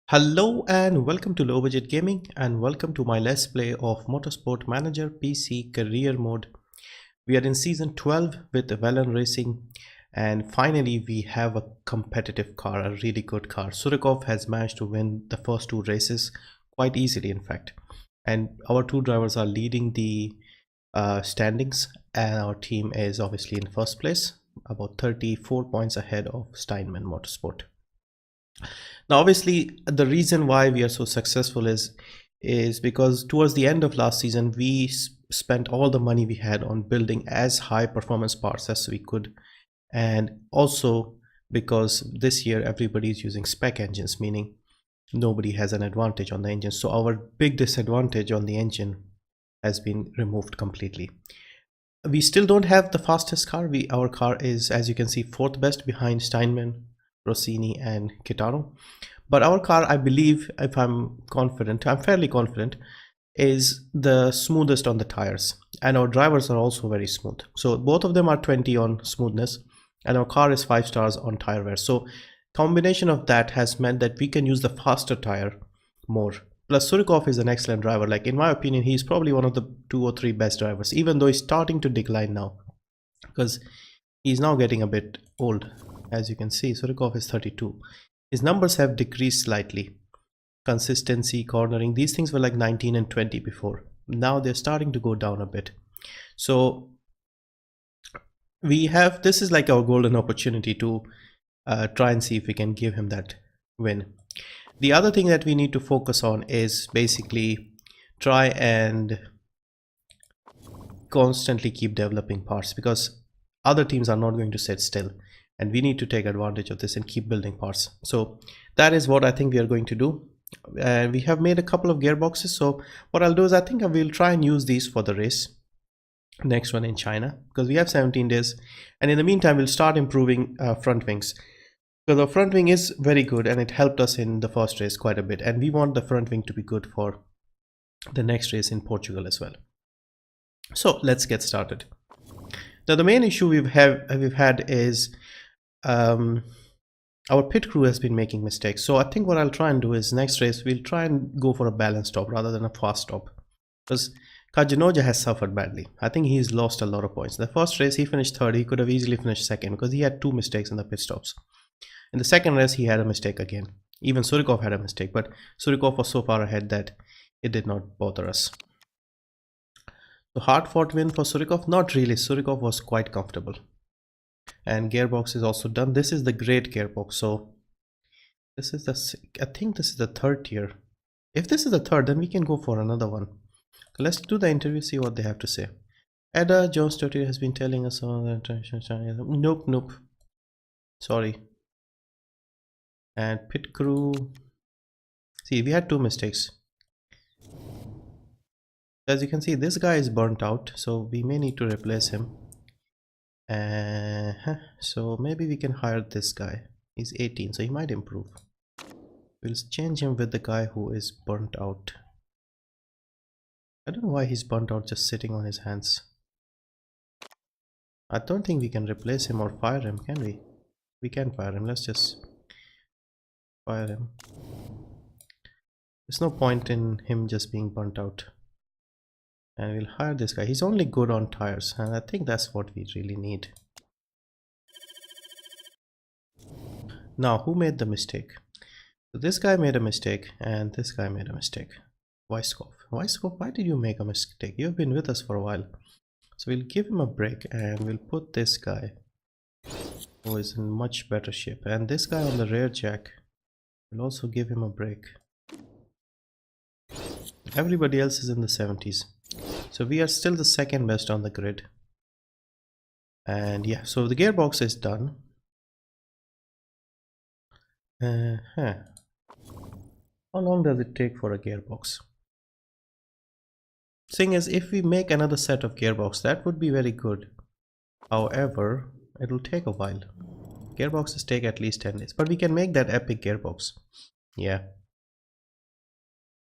Hello and welcome to Low Budget Gaming and welcome to my Let's Play of Motorsport Manager PC Career Mode. We are in Season 12 with Velan Racing and finally we have a competitive car, a really good car. Surikov has managed to win the first two races quite easily in fact. And our two drivers are leading the standings and our team is obviously in first place, about 34 points ahead of Steinman Motorsport. Now, obviously, the reason why we are so successful is because towards the end of last season, we spent all the money we had on building as high performance parts as we could, and also because this year everybody is using spec engines, meaning nobody has an advantage on the engine. So our big disadvantage on the engine has been removed completely. We still don't have the fastest car. Our car is, as you can see, fourth best behind Steinman, Rossini and Kitano, but our car, I believe, if I'm fairly confident, is the smoothest on the tires, and our drivers are also very smooth. So both of them are 20 on smoothness and our car is 5 stars on tire wear. So combination of that has meant that we can use the faster tire more. Plus Surikov is an excellent driver. Like, in my opinion, he's probably one of the 2 or 3 best drivers, even though he's starting to decline now because he's now getting a bit old. As you can see, Surikov is 32. His numbers have decreased slightly. Consistency, cornering, these things were like 19 and 20 before. Now they're starting to go down a bit. So this is like our golden opportunity to try and see if we can give him that win. The other thing that we need to focus on is basically try and constantly keep developing parts, because other teams are not going to sit still and we need to take advantage of this and keep building parts. So that is what I think we are going to do. We have made a couple of gearboxes, so what I'll do is I think I will try and use these for the race, next one in China, because we have 17 days, and in the meantime we'll start improving front wings, because the front wing is very good and it helped us in the first race quite a bit, and we want the front wing to be good for the next race in Portugal as well. So let's get started. Now the main issue we've had is our pit crew has been making mistakes. So I think what I'll try and do is next race we'll try and go for a balanced stop rather than a fast stop, because Kajinoja has suffered badly. I think he's lost a lot of points. The first race he finished third. He could have easily finished second because he had 2 mistakes in the pit stops. In the second race he had a mistake again. Even Surikov had a mistake, but Surikov was so far ahead that it did not bother us. So hard fought win for Surikov? Not really. Surikov was quite comfortable. And gearbox is also done. This is the great gearbox. So this is I think this is the third tier. If this is the third, then we can go for another one. So let's do the interview, see what they have to say. Ada Jones Tutti has been telling us all that. Nope. Sorry. And pit crew. See, we had 2 mistakes. As you can see, this guy is burnt out, so we may need to replace him. So maybe we can hire this guy. He's 18, so he might improve. We'll change him with the guy who is burnt out. I don't know why he's burnt out, just sitting on his hands. I don't think we can replace him or fire him, can we? We can fire him. Let's just fire him. There's no point in him just being burnt out. And we'll hire this guy. He's only good on tires, and I think that's what we really need. Now, who made the mistake? So this guy made a mistake and this guy made a mistake. Weiskopf, why did you make a mistake? You've been with us for a while. So we'll give him a break and we'll put this guy who is in much better shape, and this guy on the rear jack, we'll also give him a break. Everybody else is in the 70s. So we are still the second best on the grid. And yeah, so the gearbox is done. How long does it take for a gearbox? Thing is, if we make another set of gearbox, that would be very good. However, it'll take a while. Gearboxes take at least 10 days, but we can make that epic gearbox. Yeah.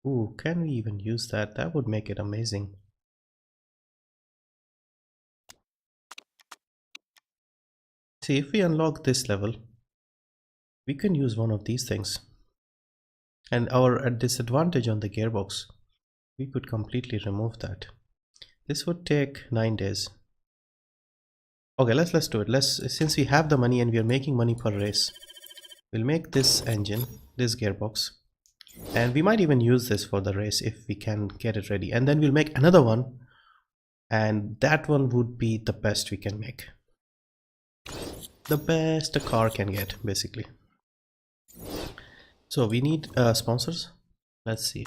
Ooh, can we even use that? That would make it amazing. See, if we unlock this level, we can use one of these things. And our disadvantage on the gearbox, we could completely remove that. This would take 9 days. Okay, let's do it. Since we have the money and we are making money per race, we'll make this engine, this gearbox, and we might even use this for the race if we can get it ready. And then we'll make another one, and that one would be the best we can make. The best a car can get, basically. So we need sponsors. Let's see.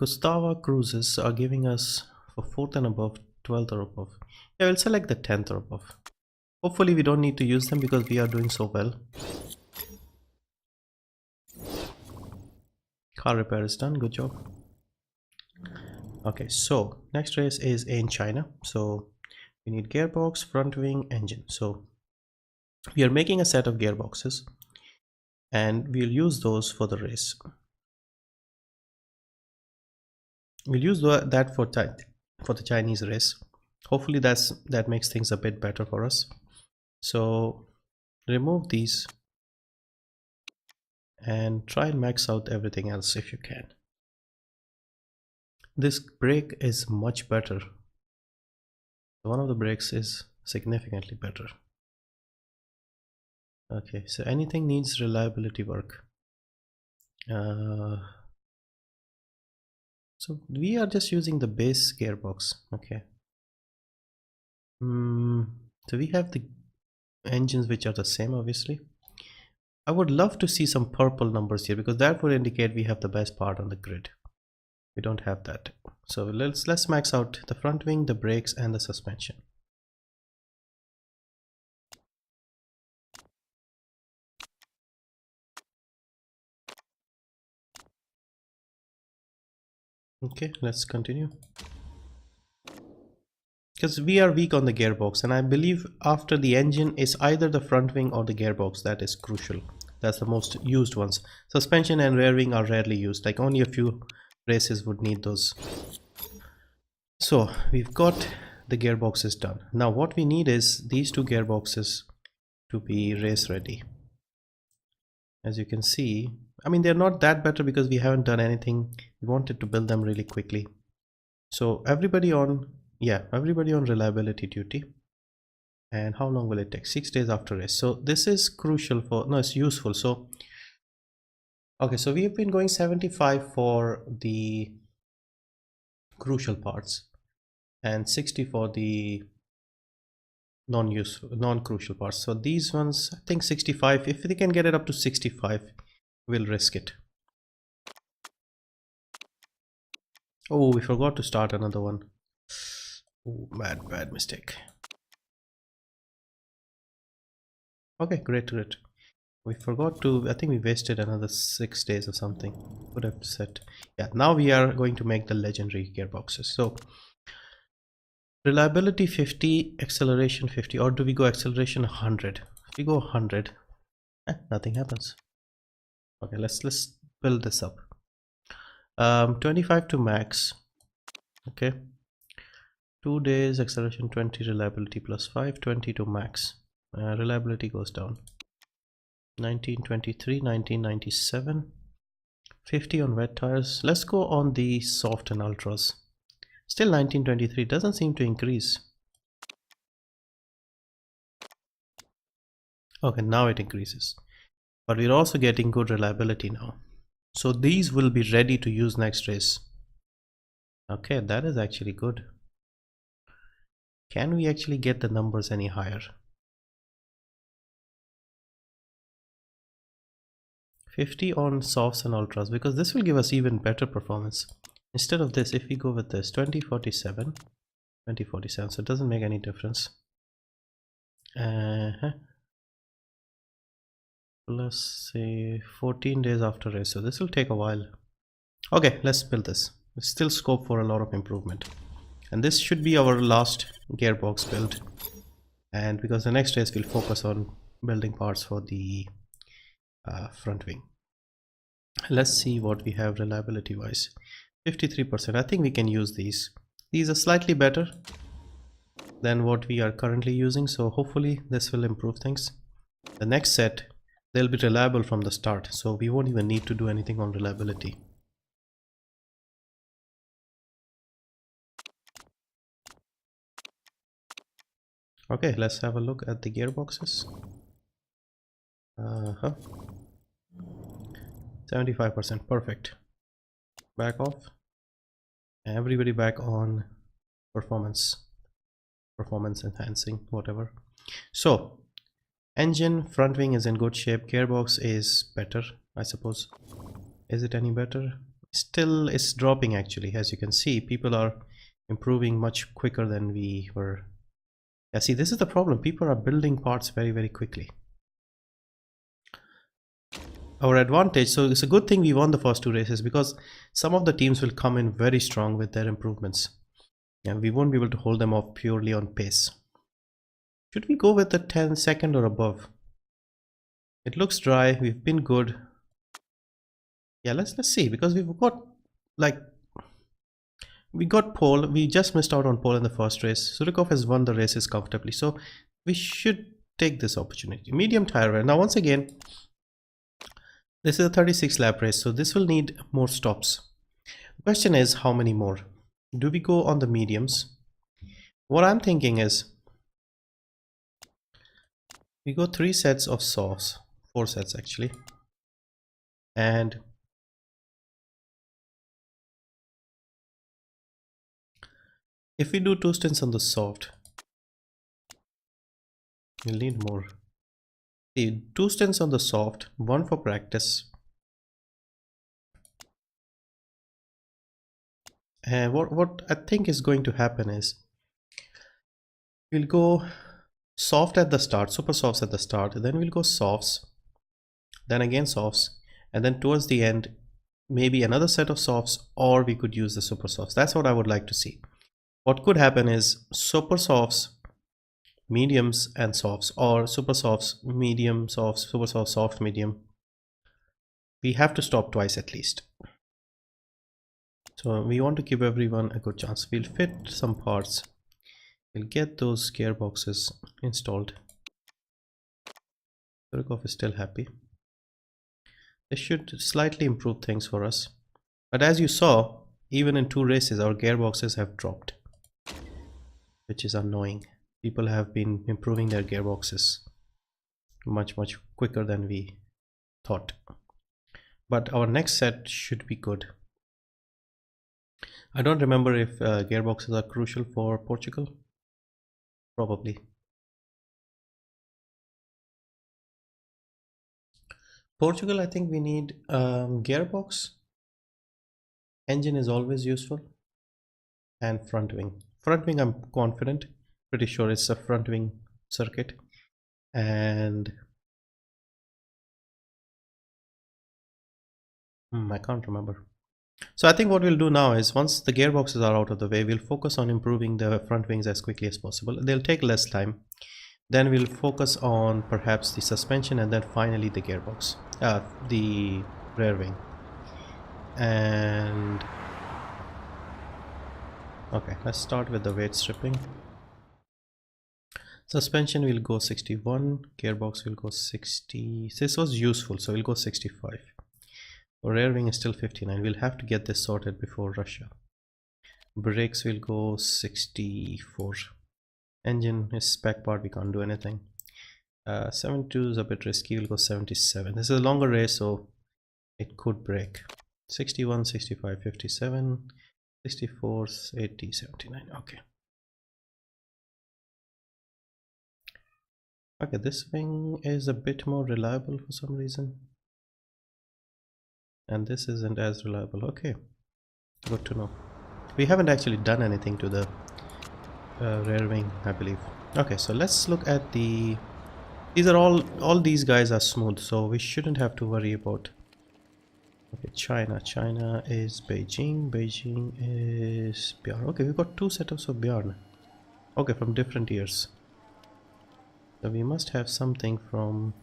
Gustava Cruises are giving us for 4th and above, 12th or above. Yeah, we'll select the 10th or above. Hopefully we don't need to use them because we are doing so well. Car repair is done. Good job. Okay, so next race is in China. So we need gearbox, front wing, engine. So we are making a set of gearboxes and we'll use those for the race. We'll use that for the Chinese race. Hopefully that makes things a bit better for us. So remove these and try and max out everything else if you can. This brake is much better. One of the brakes is significantly better. Okay, so anything needs reliability work. So we are just using the base gearbox. Okay. So we have the engines which are the same, obviously. I would love to see some purple numbers here because that would indicate we have the best part on the grid. We don't have that. So let's max out the front wing, the brakes, and the suspension. Okay, let's continue. Because we are weak on the gearbox, and I believe after the engine is either the front wing or the gearbox that is crucial. That's the most used ones. Suspension and rear wing are rarely used, like only a few races would need those. So we've got the gearboxes done. Now what we need is these two gearboxes to be race ready. As you can see, I mean, they're not that better because we haven't done anything. We wanted to build them really quickly. So everybody on reliability duty. And how long will it take? 6 days after race. So this is crucial for, no, it's useful. So okay, so we have been going 75 for the crucial parts and 60 for the non-crucial parts. So these ones, I think 65. If they can get it up to 65, we'll risk it. Oh, we forgot to start another one. Oh, bad mistake. Okay, great. We forgot to, I think we wasted another 6 days or something. Would have set. Yeah, now we are going to make the legendary gearboxes. So reliability 50, acceleration 50, or do we go acceleration 100? If we go 100, nothing happens. Okay, let's build this up. 25 to max. Okay, 2 days, acceleration 20, reliability plus 5, 20 to max. Reliability goes down. 1923, 1997, 50 on wet tires. Let's go on the soft and ultras. Still 1923, doesn't seem to increase. Okay, now it increases, but we're also getting good reliability now. So these will be ready to use next race. Okay, that is actually good. Can we actually get the numbers any higher? 50 on softs and ultras, because this will give us even better performance. Instead of this, if we go with this 2047, 2047, so it doesn't make any difference. Plus say 14 days after race, so this will take a while. Okay, let's build this. There's still scope for a lot of improvement, and this should be our last gearbox build. And because the next race we'll focus on building parts for the front wing. Let's see what we have reliability wise. 53%. I think we can use these. These are slightly better than what we are currently using, so hopefully this will improve things. The next set, they'll be reliable from the start, so we won't even need to do anything on reliability. Okay, let's have a look at the gearboxes. 75%, perfect. Back off. Everybody back on performance enhancing, whatever. So engine, front wing is in good shape. Gearbox is better, I suppose. Is it any better? Still, it's dropping actually. As you can see, people are improving much quicker than we were. Yeah, see, this is the problem. People are building parts very, very quickly. Our advantage, so it's a good thing we won the first two races, because some of the teams will come in very strong with their improvements, and we won't be able to hold them off purely on pace. Should we go with the 10-second or above? It looks dry. We've been good. Yeah, let's see, because we've got, like, we got pole. We just missed out on pole in the first race. Surikov has won the races comfortably, so we should take this opportunity. Medium tire wear. Now once again, this is a 36 lap race, so this will need more stops. The question is, how many more? Do we go on the mediums? What I'm thinking is, we go 3 sets of softs, 4 sets actually, and if we do 2 stints on the soft, we'll need more. See, 2 stints on the soft, 1 for practice. And what I think is going to happen is, we'll go soft at the start, super softs at the start, then we'll go softs, then again softs, and then towards the end, maybe another set of softs, or we could use the super softs. That's what I would like to see. What could happen is super softs, mediums and softs, or super softs, medium softs, super soft, soft, medium. We have to stop twice at least. So we want to give everyone a good chance. We'll fit some parts. We'll get those gearboxes installed. Surikov is still happy. This should slightly improve things for us. But as you saw, even in 2 races, our gearboxes have dropped, which is annoying. People have been improving their gearboxes much quicker than we thought. But our next set should be good. I don't remember if gearboxes are crucial for Portugal. Probably. Portugal, I think we need gearbox. Engine is always useful. And front wing. Front wing, I'm confident. Pretty sure it's a front wing circuit. And I can't remember. So I think what we'll do now is, once the gearboxes are out of the way, we'll focus on improving the front wings as quickly as possible. They'll take less time. Then we'll focus on perhaps the suspension, and then finally the gearbox, the rear wing. And okay, let's start with the weight stripping. Suspension will go 61, gearbox will go 60. This was useful, so we'll go 65. Rear wing is still 59. We'll have to get this sorted before Russia. Brakes will go 64. Engine is spec part, we can't do anything. 72 is a bit risky, we'll go 77. This is a longer race, so it could break. 61, 65, 57, 64, 80, 79. Okay. Okay, this wing is a bit more reliable for some reason. And this isn't as reliable. Okay, good to know. We haven't actually done anything to the rear wing, I believe. Okay, so let's look at the, these are all these guys are smooth, so we shouldn't have to worry about. Okay, China is Beijing is Bjorn. Okay, we've got 2 setups of Bjorn. Okay, from different years, so we must have something from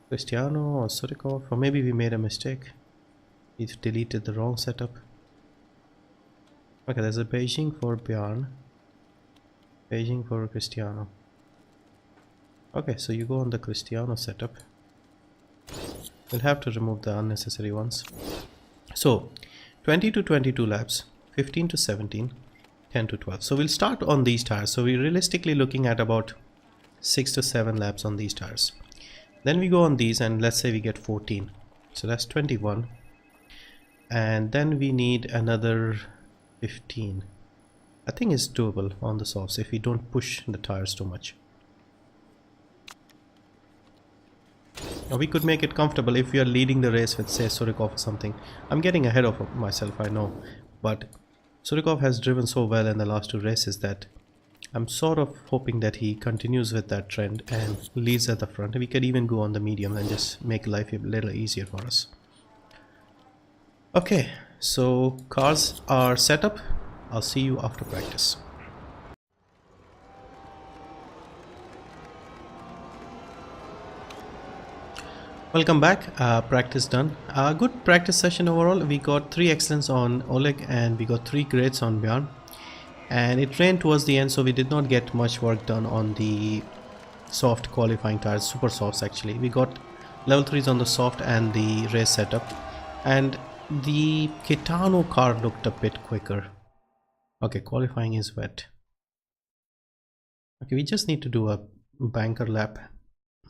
Cristiano or Surikov, or maybe we made a mistake. We've deleted the wrong setup. Okay, there's a Beijing for Bjorn, Beijing for Cristiano. Okay, so you go on the Cristiano setup. We'll have to remove the unnecessary ones. So 20 to 22 laps, 15 to 17, 10 to 12. So we'll start on these tires. So we're realistically looking at about 6 to 7 laps on these tires. Then we go on these and let's say we get 14. So that's 21. And then we need another 15. I think it's doable on the softs if we don't push the tires too much. Now we could make it comfortable if we are leading the race with, say, Surikov or something. I'm getting ahead of myself, I know, but Surikov has driven so well in the last 2 races that I'm sort of hoping that he continues with that trend and leads at the front. We could even go on the medium and just make life a little easier for us. Okay, so cars are set up. I'll see you after practice. Welcome back. Practice done. Good practice session overall. We got 3 excellence on Oleg and we got 3 grades on Bjorn. And it rained towards the end, so we did not get much work done on the soft qualifying tires, super softs actually. We got level 3s on the soft and the race setup. And the Kitano car looked a bit quicker. Okay, qualifying is wet. Okay, we just need to do a banker lap.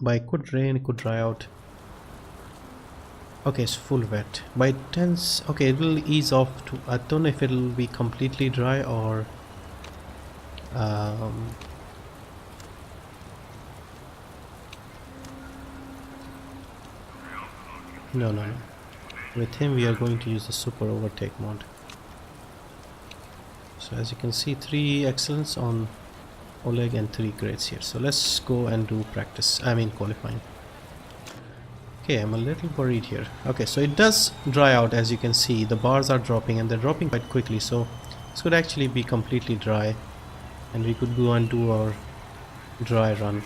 But it could rain, it could dry out. Okay, it's full wet. By 10s, okay, it will ease off to, I don't know if it will be completely dry or no. With him we are going to use the super overtake mode. So as you can see, 3 excellence on Oleg and 3 grades here. So let's go and do practice, I mean qualifying. Okay, I'm a little worried here. Okay, so it does dry out. As you can see, the bars are dropping and they're dropping quite quickly, so this could actually be completely dry and we could go and do our dry run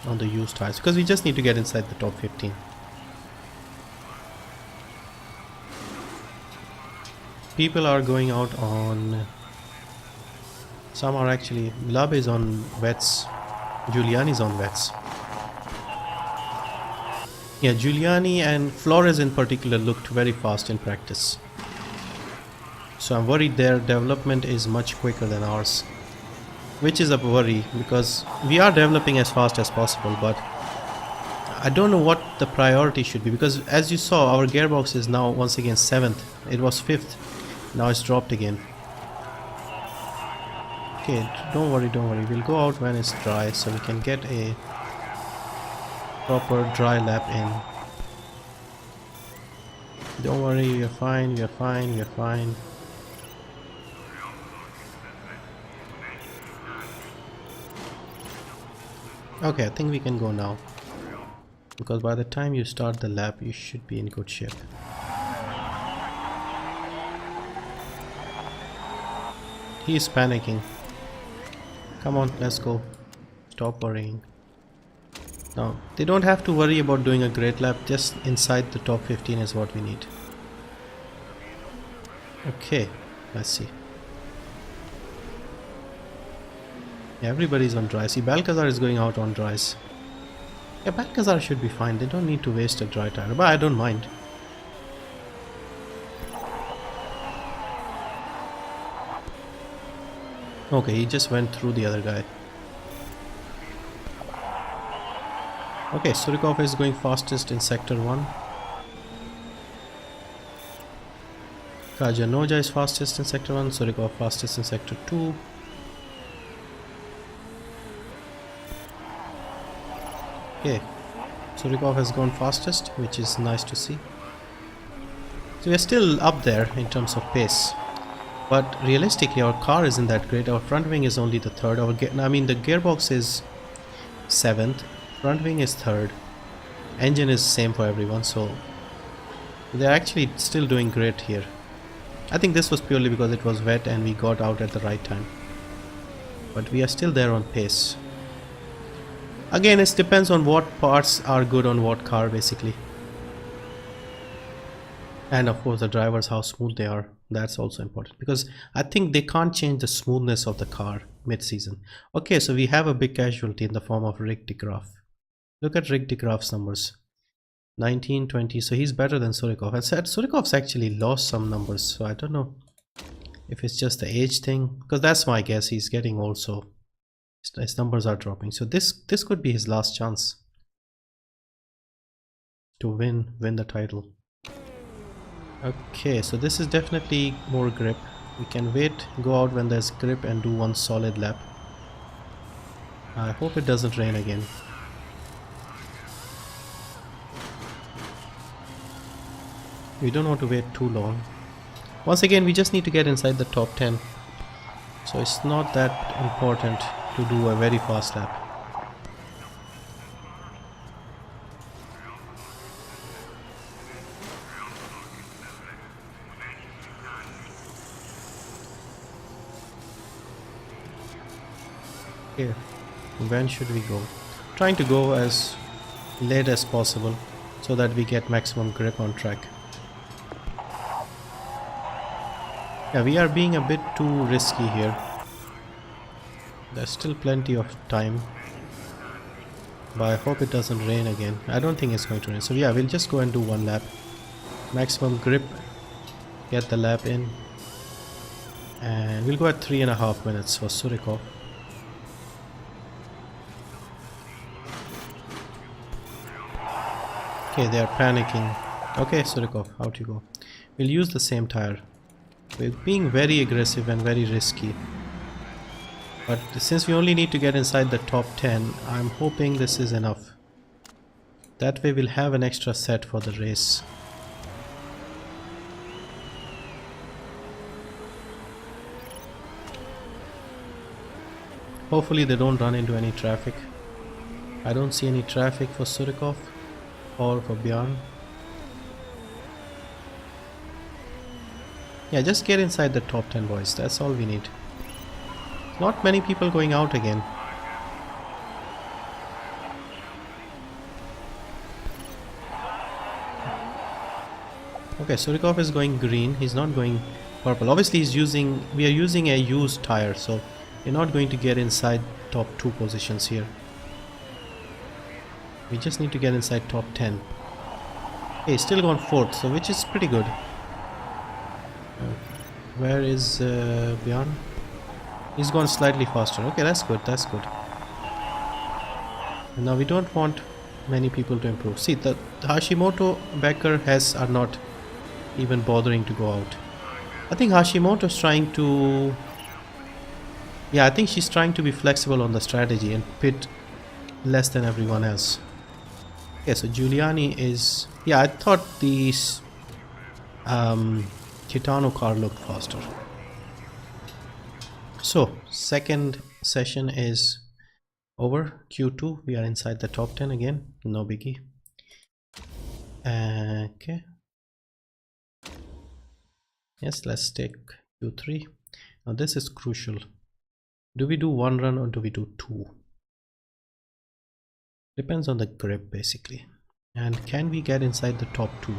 on the used tires because we just need to get inside the top 15. People are going out on, some are actually, Lab is on wets, Giuliani's on wets. Yeah, Giuliani and Flores in particular looked very fast in practice. So I'm worried their development is much quicker than ours. Which is a worry because we are developing as fast as possible, but I don't know what the priority should be because as you saw, our gearbox is now once again 7th. It was 5th. Now it's dropped again. Okay, don't worry. We'll go out when it's dry so we can get a proper dry lap in. Don't worry, we are fine. Okay, I think we can go now because by the time you start the lap you should be in good shape. He is panicking. Come on, let's go. Stop worrying. Now, they don't have to worry about doing a great lap, just inside the top 15 is what we need. Okay, let's see. Yeah, everybody's on dry. See, Balcazar is going out on dries. Yeah, Balcazar should be fine. They don't need to waste a dry tire, but I don't mind. Okay, he just went through the other guy. Okay, Surikov is going fastest in sector 1. Kajanoja is fastest in sector 1, Surikov fastest in sector 2. Okay, Surikov has gone fastest, which is nice to see. So we are still up there in terms of pace. But realistically our car isn't that great. Our front wing is only the 3rd. The gearbox is 7th. Front wing is 3rd. Engine is same for everyone, so they're actually still doing great here. I think this was purely because it was wet and we got out at the right time. But we are still there on pace. Again, it depends on what parts are good on what car basically. And of course the drivers, how smooth they are. That's also important because I think they can't change the smoothness of the car mid-season. Okay, so we have a big casualty in the form of Rick de Graaf. Look at Rick de Graaf's numbers. 19, 20. So he's better than Surikov. I said Surikov's actually lost some numbers, so I don't know if it's just the age thing, because that's my guess. He's getting old, so his numbers are dropping. So this could be his last chance to win the title. Okay, so this is definitely more grip. We can wait, go out when there's grip and do one solid lap. I hope it doesn't rain again. We don't want to wait too long. Once again, we just need to get inside the top 10. So it's not that important to do a very fast lap. Here, when should we go? Trying to go as late as possible so that we get maximum grip on track. Yeah, we are being a bit too risky here. There's still plenty of time, but I hope it doesn't rain again. I don't think it's going to rain. So yeah, we'll just go and do one lap. Maximum grip, get the lap in, and we'll go at 3.5 minutes for Surikov. Okay, they are panicking. Okay, Surikov, out you go. We'll use the same tire. We're being very aggressive and very risky. But since we only need to get inside the top 10, I'm hoping this is enough. That way we'll have an extra set for the race. Hopefully they don't run into any traffic. I don't see any traffic for Surikov or for Bjorn. Yeah, just get inside the top 10, boys. That's all we need. Not many people going out again. Okay, Surikov is going green. He's not going purple. Obviously, we are using a used tire, so we're not going to get inside top 2 positions here. We just need to get inside top 10. Hey, still gone 4th, so which is pretty good. Where is Bjorn? He's gone slightly faster. Okay, that's good, that's good. Now we don't want many people to improve. See, the Hashimoto, Becker, Hess are not even bothering to go out. I think Hashimoto is trying to... Yeah, I think she's trying to be flexible on the strategy and pit less than everyone else. Okay, so Giuliani is... Yeah, I thought the Kitano car looked faster. So, second session is over. Q2, we are inside the top 10 again. No biggie. Okay. Yes, let's take Q3. Now this is crucial. Do we do one run or do we do 2? Depends on the grip basically. And can we get inside the top 2?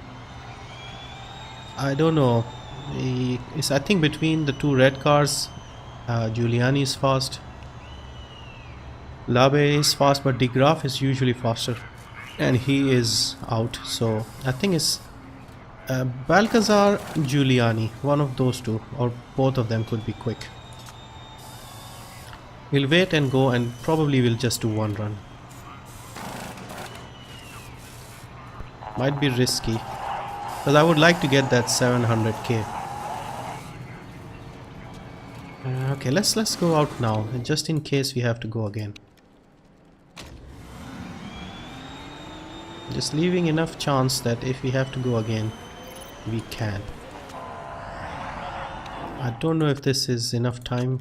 I don't know. It's, I think between the 2 red cars, Giuliani is fast, Labe is fast, but De Graaf is usually faster and he is out. So I think it's Balcazar, Giuliani, one of those 2 or both of them could be quick. We'll wait and go, and probably we'll just do one run. Might be risky because I would like to get that 700k. Okay, let's go out now, just in case we have to go again. Just leaving enough chance that if we have to go again, we can. I don't know if this is enough time,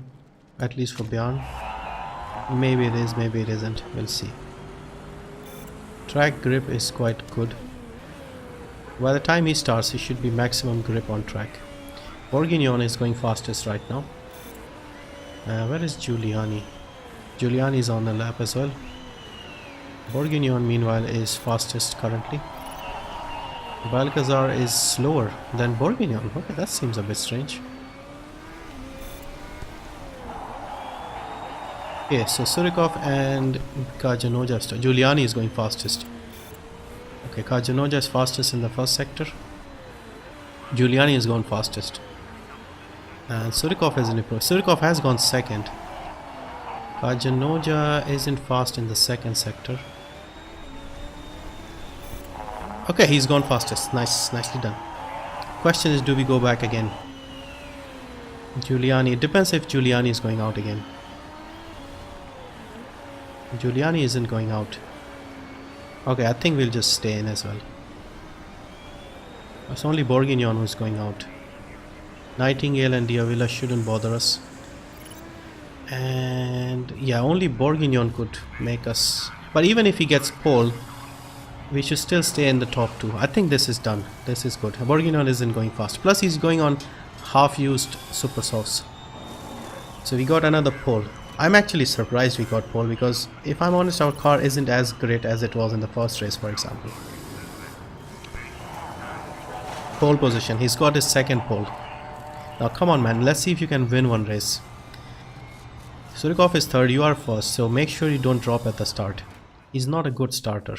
at least for Bjorn. Maybe it is, maybe it isn't. We'll see. Track grip is quite good. By the time he starts, he should be maximum grip on track. Bourguignon is going fastest right now. Where is Giuliani? Giuliani is on the lap as well. Bourguignon meanwhile is fastest currently. Balcazar is slower than Bourguignon. Okay, that seems a bit strange. Okay, so Surikov and Kajanoja. Giuliani is going fastest. Okay, Kajanoja is fastest in the first sector. Giuliani has gone fastest. And Surikov is in improved. Surikov has gone second. Kajanoja isn't fast in the second sector. Okay, he's gone fastest. Nicely done. Question is, do we go back again? Giuliani, it depends if Giuliani is going out again. Giuliani isn't going out. Okay, I think we'll just stay in as well. It's only Bourguignon who's going out. Nightingale and Diavila shouldn't bother us. And yeah, only Bourguignon could make us. But even if he gets pole, we should still stay in the top two. I think this is done. This is good. Bourguignon isn't going fast. Plus he's going on half-used super sauce. So we got another pole. I'm actually surprised we got pole because if I'm honest, our car isn't as great as it was in the first race, for example. Pole position. He's got his second pole. Now come on, man. Let's see if you can win one race. Surikov is third. You are first. So make sure you don't drop at the start. He's not a good starter.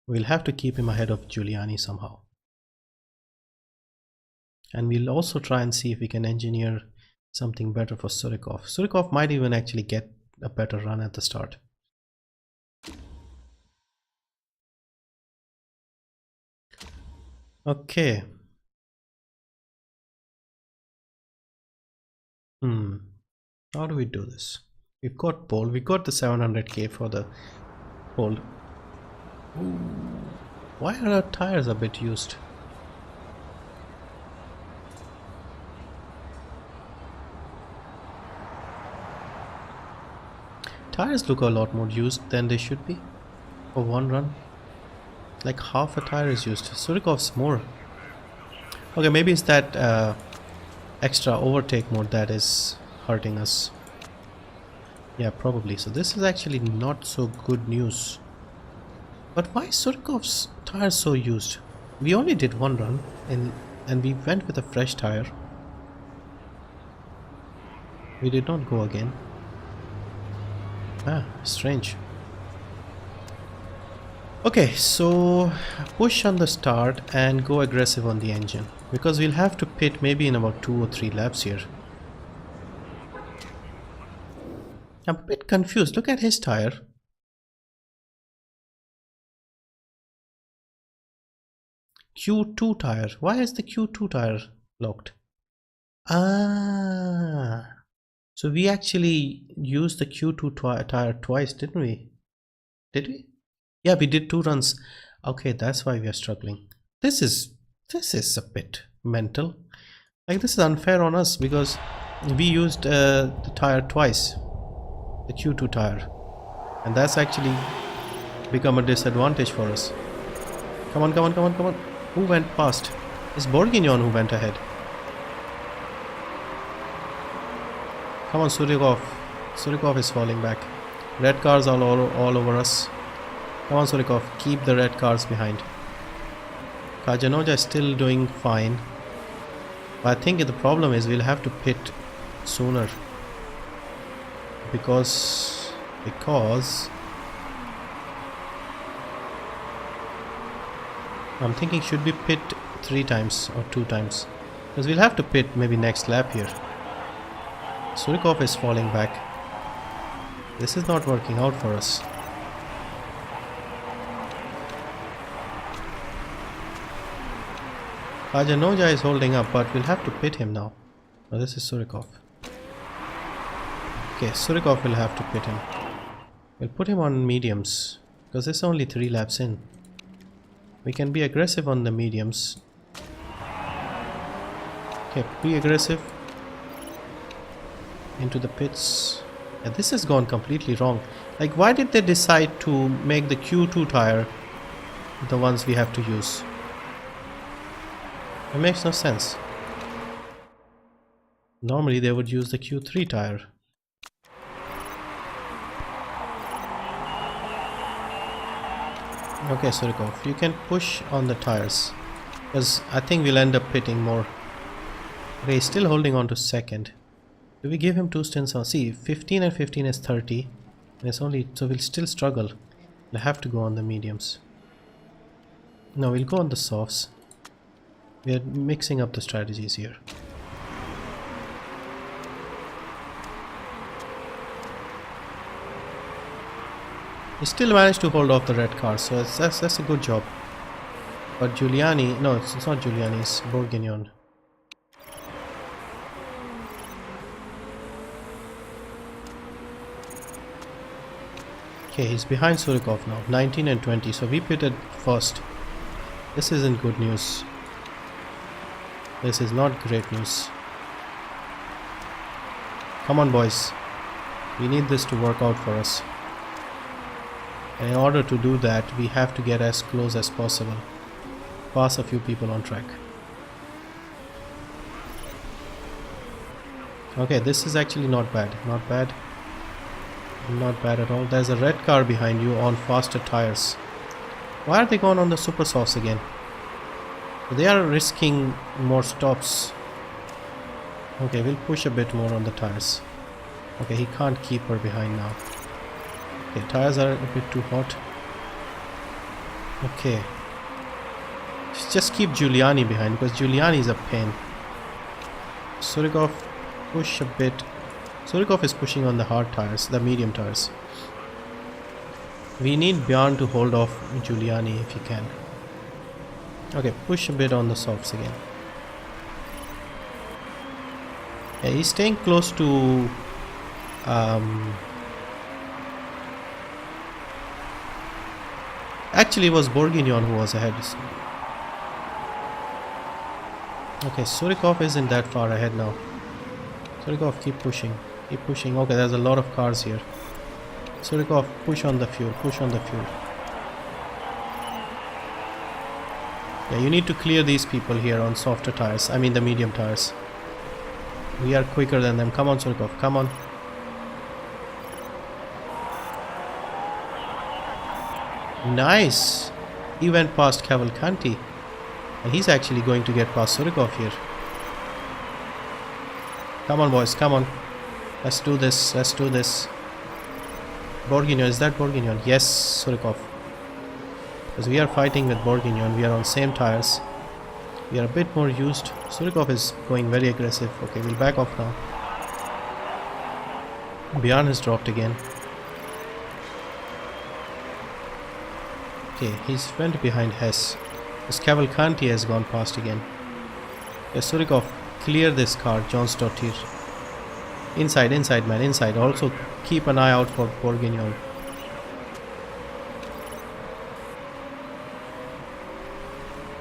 We'll have to keep him ahead of Giuliani somehow. And we'll also try and see if we can engineer something better for Surikov. Surikov might even actually get a better run at the start. Okay. How do we do this? We've got pole. We got the 700k for the pole. Ooh. Why are our tires a bit used? Tires look a lot more used than they should be for one run. Like half a tire is used. Surikov's more. Okay, maybe it's that extra overtake mode that is hurting us. Yeah, probably. So this is actually not so good news. But why is Surikov's tire so used? We only did one run and we went with a fresh tire. We did not go again. Ah, strange. Okay, so push on the start and go aggressive on the engine, because we'll have to pit maybe in about 2 or 3 laps here. I'm a bit confused. Look at his tire. Q2 tire. Why is the Q2 tire locked? Ah. So we actually used the Q2 tire twice, didn't we? Did we? Yeah, we did 2 runs. Okay, that's why we are struggling. This is a bit mental. Like, this is unfair on us because we used the tire twice, the Q2 tire, and that's actually become a disadvantage for us. Come on, come on, come on, come on. Who went past? It's Bourguignon who went ahead. Come on, Surikov. Surikov is falling back. Red cars all over us. Come on, Surikov. Keep the red cars behind. Kajanoja is still doing fine. But I think the problem is we'll have to pit sooner. Because I'm thinking, should we pit 3 times or 2 times? Because we'll have to pit maybe next lap here. Surikov is falling back. This is not working out for us. Kajanoja is holding up, but we'll have to pit him now. Oh, this is Surikov. Okay, Surikov will have to pit him. We'll put him on mediums, because it's only 3 laps in. We can be aggressive on the mediums. Okay, be aggressive. Into the pits. Yeah, this has gone completely wrong. Like, why did they decide to make the Q2 tire the ones we have to use? It makes no sense. Normally they would use the Q3 tire. Okay, Surikov, you can push on the tires, because I think we'll end up pitting more. Okay, he's still holding on to second. Do we give him 2 stints on? See, 15 and 15 is 30. And it's only, so we'll still struggle. I have to go on the mediums. No, we'll go on the softs. We are mixing up the strategies here. He still managed to hold off the red car, so that's a good job. But Giuliani, no, it's not Giuliani, it's Bourguignon. Okay, he's behind Surikov now, 19 and 20, so we pitted first. This isn't good news. This is not great news. Come on, boys. We need this to work out for us. And in order to do that, we have to get as close as possible. Pass a few people on track. Okay, this is actually not bad. Not bad. Not bad at all. There's a red car behind you on faster tires. Why are they going on the super softs again? They are risking more stops. Okay, we'll push a bit more on the tires. Okay, he can't keep her behind now. Okay, tires are a bit too hot. Okay. Just keep Giuliani behind because Giuliani is a pain. Surikov, push a bit. Surikov is pushing on the hard tires, the medium tires. We need Bjorn to hold off Giuliani if he can. Okay, push a bit on the softs again. Yeah, he's staying close to actually it was Bourguignon who was ahead. Okay, Surikov isn't that far ahead now. Surikov, keep pushing. Keep pushing. Okay, there's a lot of cars here. Surikov, push on the fuel. Push on the fuel. Yeah, you need to clear these people here on softer tires. I mean the medium tires. We are quicker than them. Come on, Surikov. Come on. Nice. He went past Cavalcanti. And he's actually going to get past Surikov here. Come on, boys. Come on. Let's do this. Let's do this. Bourguignon. Is that Bourguignon? Yes, Surikov. Because we are fighting with Bourguignon. We are on same tires. We are a bit more used. Surikov is going very aggressive. Okay, we'll back off now. Bjorn has dropped again. Okay, he's went behind Hess. This Cavalcanti has gone past again. Yes, Surikov, clear this car, John Stottir. Inside, inside, man, inside. Also, keep an eye out for Bourguignon.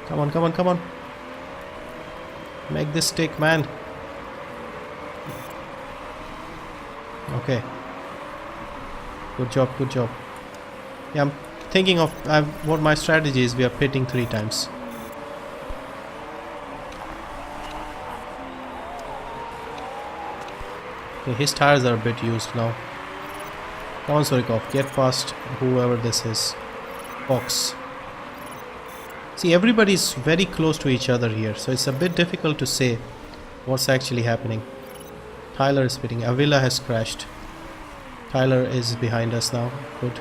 Come on, come on, come on. Make this stick, man. Okay. Good job, good job. Yeah, I'm thinking of what my strategy is. We are pitting 3 times. Okay, his tires are a bit used now. Come on, Surikov, get past whoever this is. Fox. See, everybody's very close to each other here, so it's a bit difficult to say what's actually happening. Tyler is pitting. Avila has crashed. Tyler is behind us now. Good.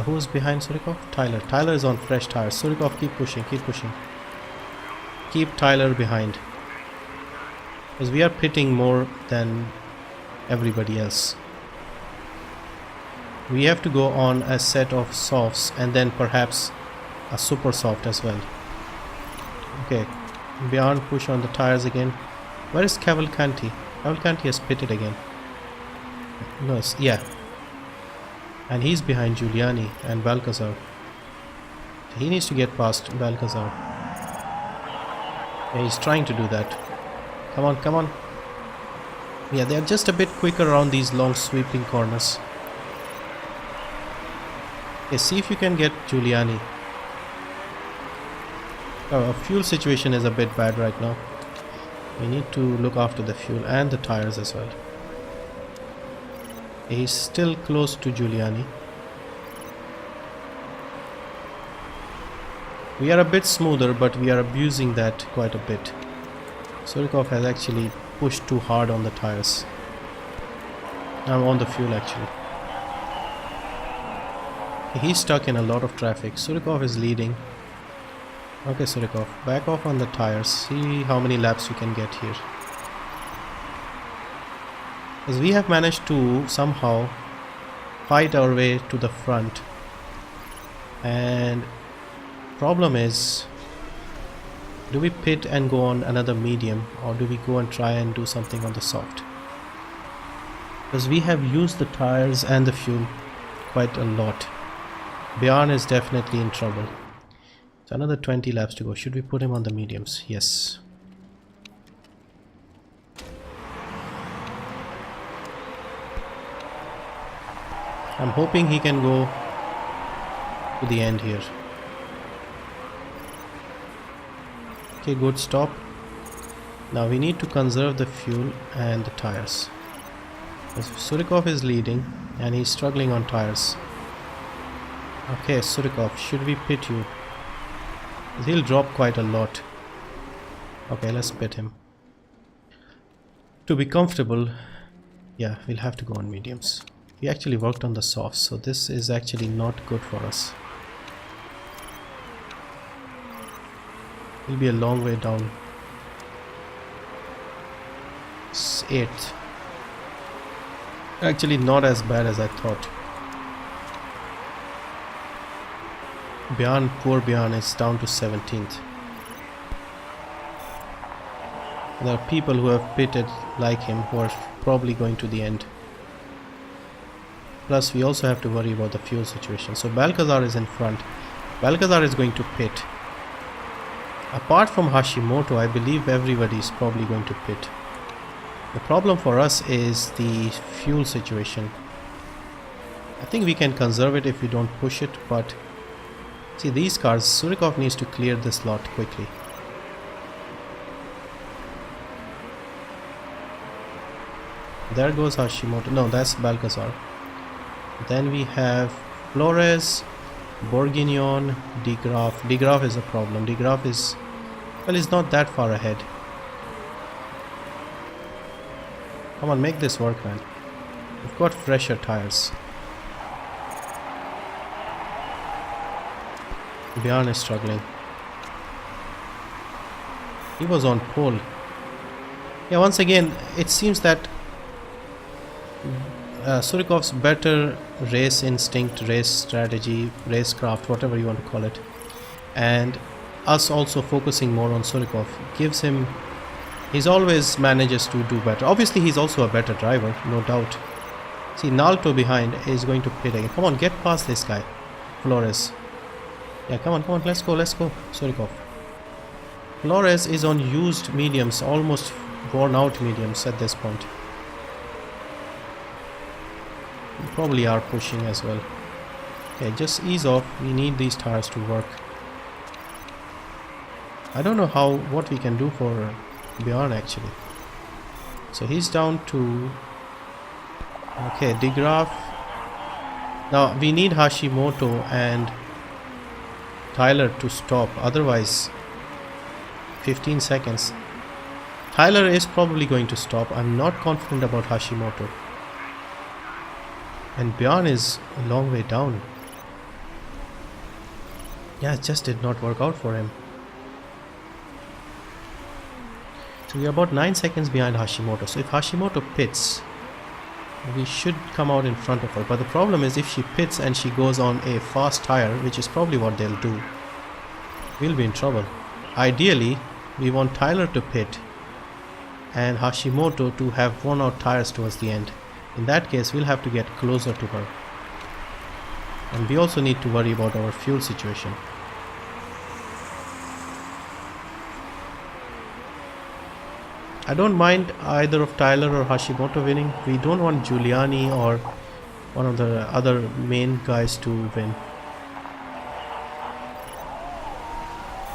Who's behind Surikov? Tyler. Tyler is on fresh tires. Surikov, keep pushing, keep pushing. Keep Tyler behind. Because we are pitting more than everybody else. We have to go on a set of softs and then perhaps a super soft as well. Okay, Bjorn, push on the tires again. Where is Cavalcanti? Cavalcanti has pitted again. No, yeah. And he's behind Giuliani and Balcazar. He needs to get past Balcazar. Yeah, he's trying to do that. Come on, come on. Yeah, they're just a bit quicker around these long sweeping corners. Okay, see if you can get Giuliani. Oh, our fuel situation is a bit bad right now. We need to look after the fuel and the tires as well. He's still close to Giuliani. We are a bit smoother, but we are abusing that quite a bit. Surikov has actually pushed too hard on the tires. I'm on the fuel actually. He's stuck in a lot of traffic. Surikov is leading. Okay, Surikov, back off on the tires. See how many laps you can get here. As we have managed to somehow fight our way to the front. And problem is, do we pit and go on another medium, or do we go and try and do something on the soft? Because we have used the tires and the fuel quite a lot. Bjorn is definitely in trouble. So another 20 laps to go. Should we put him on the mediums? Yes. I'm hoping he can go to the end here. Okay, good stop. Now we need to conserve the fuel and the tires. Surikov is leading and he's struggling on tires. Okay, Surikov, should we pit you? He'll drop quite a lot. Okay, let's pit him. To be comfortable, yeah, we'll have to go on mediums. We actually worked on the softs, so this is actually not good for us. It'll be a long way down. It's 8th. Actually not as bad as I thought. Bjorn, poor Bjorn, is down to 17th. There are people who have pitted like him who are probably going to the end. Plus we also have to worry about the fuel situation. So Balcazar is in front. Balcazar is going to pit. Apart from Hashimoto, I believe everybody is probably going to pit. The problem for us is the fuel situation. I think we can conserve it if we don't push it, but see these cars, Surikov needs to clear this lot quickly. There goes Hashimoto. No, that's Balcazar. Then we have Flores, Bourguignon, De Graaf. De Graaf is a problem. De Graaf is, well, he's not that far ahead. Come on, make this work, man. We've got fresher tires. Bjorn is struggling. He was on pole. Yeah, once again, it seems that Surikov's better race instinct, race strategy, racecraft, whatever you want to call it, and us also focusing more on Surikov gives him, he's always manages to do better. Obviously he's also a better driver, no doubt. See, Nalto behind is going to pit again. Come on, get past this guy, Flores. Yeah, come on, let's go, Surikov. Flores is on used mediums, almost worn out mediums at this point. We probably are pushing as well. Okay, just ease off. We need these tires to work. I don't know what we can do for Bjorn actually. So he's down to, okay, De Graaf. Now we need Hashimoto and Tyler to stop, otherwise 15 seconds. Tyler is probably going to stop. I'm not confident about Hashimoto. And Bjorn is a long way down. Yeah, it just did not work out for him. So we are about 9 seconds behind Hashimoto. So if Hashimoto pits, we should come out in front of her. But the problem is if she pits and she goes on a fast tire, which is probably what they'll do, we'll be in trouble. Ideally, we want Tyler to pit and Hashimoto to have worn out tires towards the end. In that case, we'll have to get closer to her. And we also need to worry about our fuel situation. I don't mind either of Tyler or Hashimoto winning. We don't want Giuliani or one of the other main guys to win.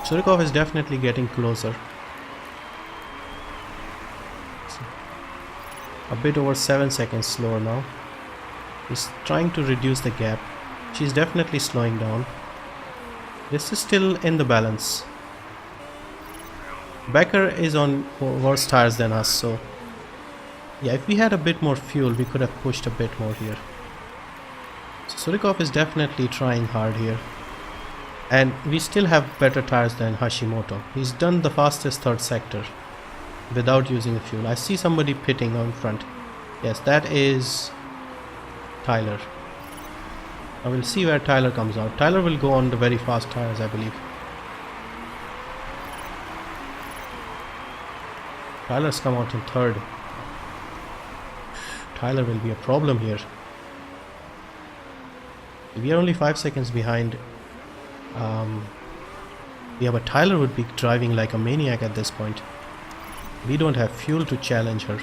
Surikov is definitely getting closer. A bit over 7 seconds slower now. He's trying to reduce the gap. She's definitely slowing down. This is still in the balance. Becker is on worse tires than us, so yeah, if we had a bit more fuel we could have pushed a bit more here. So Surikov is definitely trying hard here. And we still have better tires than Hashimoto. He's done the fastest third sector without using the fuel. I see somebody pitting on front. Yes, that is Tyler. I will see where Tyler comes out. Tyler will go on the very fast tires, I believe. Tyler's come out in third. Tyler will be a problem here. We are only 5 seconds behind. Yeah, but Tyler would be driving like a maniac at this point. We don't have fuel to challenge her.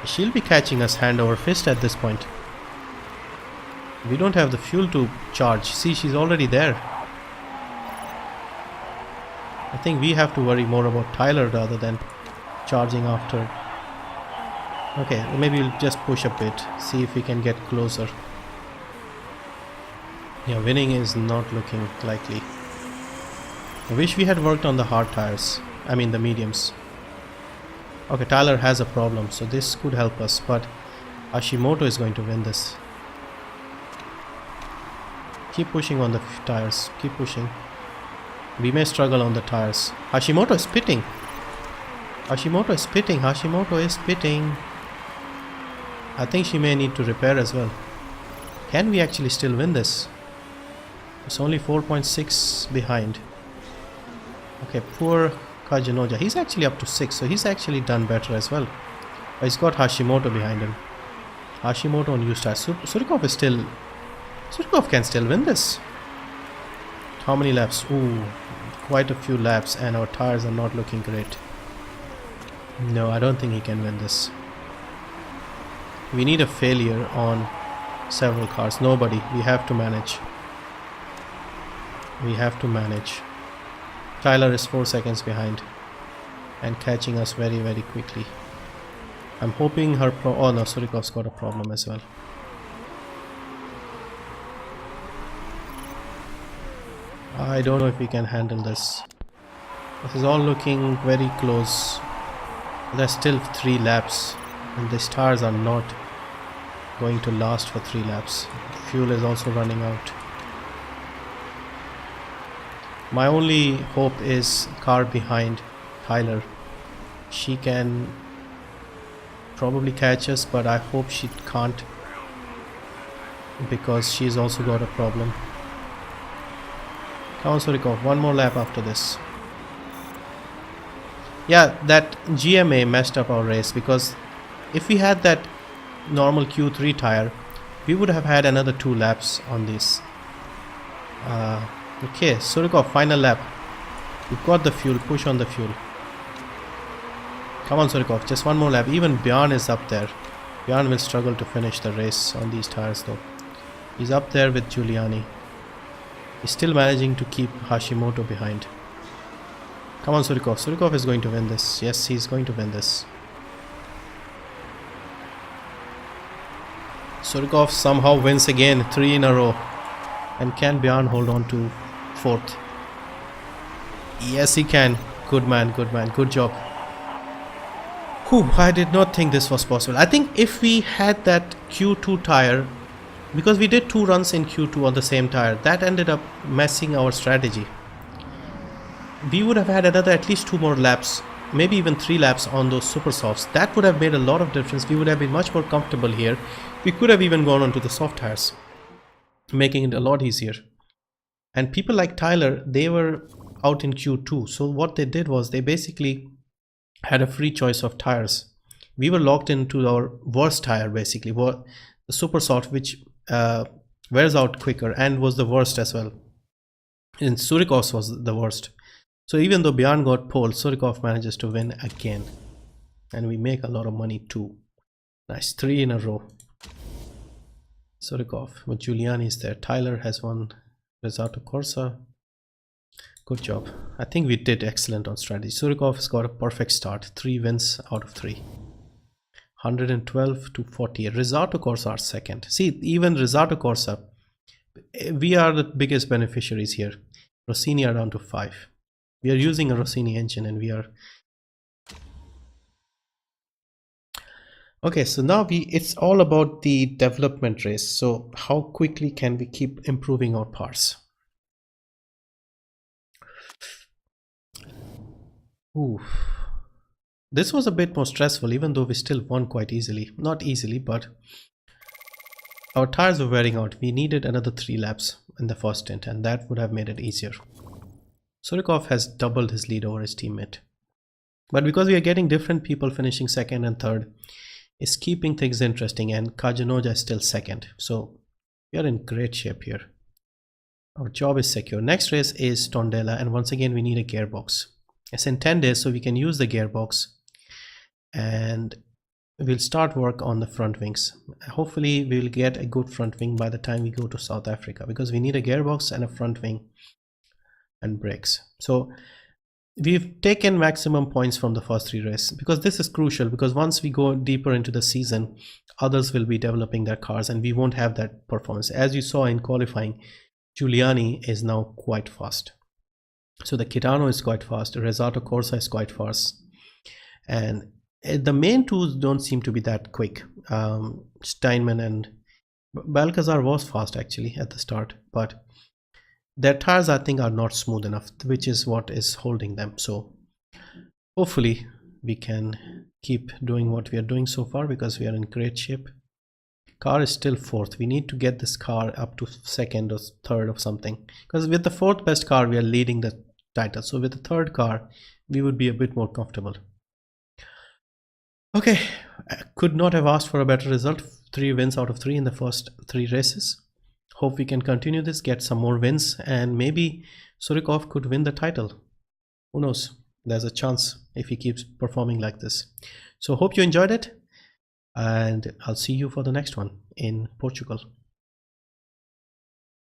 She'll be catching us hand over fist at this point. We don't have the fuel to charge. See, she's already there. I think we have to worry more about Tyler rather than charging after. Okay, maybe we'll just push a bit, see if we can get closer. Yeah, winning is not looking likely. I wish we had worked on the hard tires. I mean the mediums. Okay, Tyler has a problem, so this could help us, but Hashimoto is going to win this. Keep pushing on the tires, keep pushing. We may struggle on the tires. Hashimoto is pitting. Hashimoto is pitting. Hashimoto is pitting. I think she may need to repair as well. Can we actually still win this? It's only 4.6 behind. Okay, poor Kajinoja. He's actually up to 6, so he's actually done better as well. But he's got Hashimoto behind him. Hashimoto on used tires. Surikov is still... Surikov can still win this. How many laps? Ooh, quite a few laps, and our tires are not looking great. No, I don't think he can win this. We need a failure on several cars. Nobody. We have to manage. We have to manage. Tyler is 4 seconds behind and catching us very, very quickly. I'm hoping her oh no, Surikov's got a problem as well. I don't know if we can handle this. This is all looking very close. There's still 3 laps and these tires are not going to last for 3 laps. Fuel is also running out. My only hope is car behind Tyler. She can probably catch us, but I hope she can't because she's also got a problem. Come on, Surikov, one more lap after this. Yeah, that GMA messed up our race because if we had that normal Q3 tire, we would have had another 2 laps on this. Okay, Surikov, final lap. You've got the fuel, push on the fuel. Come on, Surikov, just one more lap. Even Bjorn is up there. Bjorn will struggle to finish the race on these tires though. He's up there with Giuliani. He's still managing to keep Hashimoto behind. Come on, Surikov. Surikov is going to win this. Yes, he's going to win this. Surikov somehow wins again, 3 in a row. And can Bjorn hold on to 4th? Yes, he can. Good man, good job. Whew, I did not think this was possible. I think if we had that Q2 tire, because we did 2 runs in Q2 on the same tire, that ended up messing our strategy. We would have had another at least 2 more laps, maybe even 3 laps on those super softs. That would have made a lot of difference. We would have been much more comfortable here. We could have even gone on to the soft tires, making it a lot easier. And people like Tyler, they were out in Q2, so what they did was they basically had a free choice of tires. We were locked into our worst tire basically, the super soft, which wears out quicker and was the worst as well. And Surikov's was the worst. So even though Bjorn got pole, Surikov manages to win again, and we make a lot of money too. Nice, 3 in a row. Surikov, but Giuliani is there. Tyler has won Risotto Corsa. Good job. I think we did excellent on strategy. Surikov has got a perfect start. 3 wins out of 3. 112 to 40. Risotto Corsa are second. See, even Risotto Corsa, we are the biggest beneficiaries here. Rossini are down to 5. We are using a Rossini engine and we are... Okay, so now it's all about the development race. So how quickly can we keep improving our parts? Ooh. This was a bit more stressful, even though we still won quite easily. Not easily, but our tires were wearing out. We needed another 3 laps in the first stint, and that would have made it easier. Surikov has doubled his lead over his teammate. But because we are getting different people finishing second and third, it's keeping things interesting, and Kajanoja is still second. So we are in great shape here. Our job is secure. Next race is Tondela, and once again we need a gearbox. It's in 10 days, so we can use the gearbox, and we'll start work on the front wings. Hopefully we'll get a good front wing by the time we go to South Africa, because we need a gearbox and a front wing and brakes. So we've taken maximum points from the first 3 races, because this is crucial, because once we go deeper into the season, others will be developing their cars and we won't have that performance. As you saw in qualifying, Giuliani is now quite fast. So the Kitano is quite fast, Resato Corsa is quite fast, and the main two don't seem to be that quick. Steinman and Balcazar was fast actually at the start, but their tires I think are not smooth enough, which is what is holding them. So hopefully we can keep doing what we are doing so far, because we are in great shape. Car is still 4th. We need to get this car up to 2nd or 3rd or something, because with the 4th best car we are leading the title. So with the 3rd car we would be a bit more comfortable. Okay, I could not have asked for a better result. 3 wins out of 3 in the first 3 races. Hope we can continue this, get some more wins, and maybe Surikov could win the title. Who knows? There's a chance if he keeps performing like this. So hope you enjoyed it, and I'll see you for the next one in Portugal.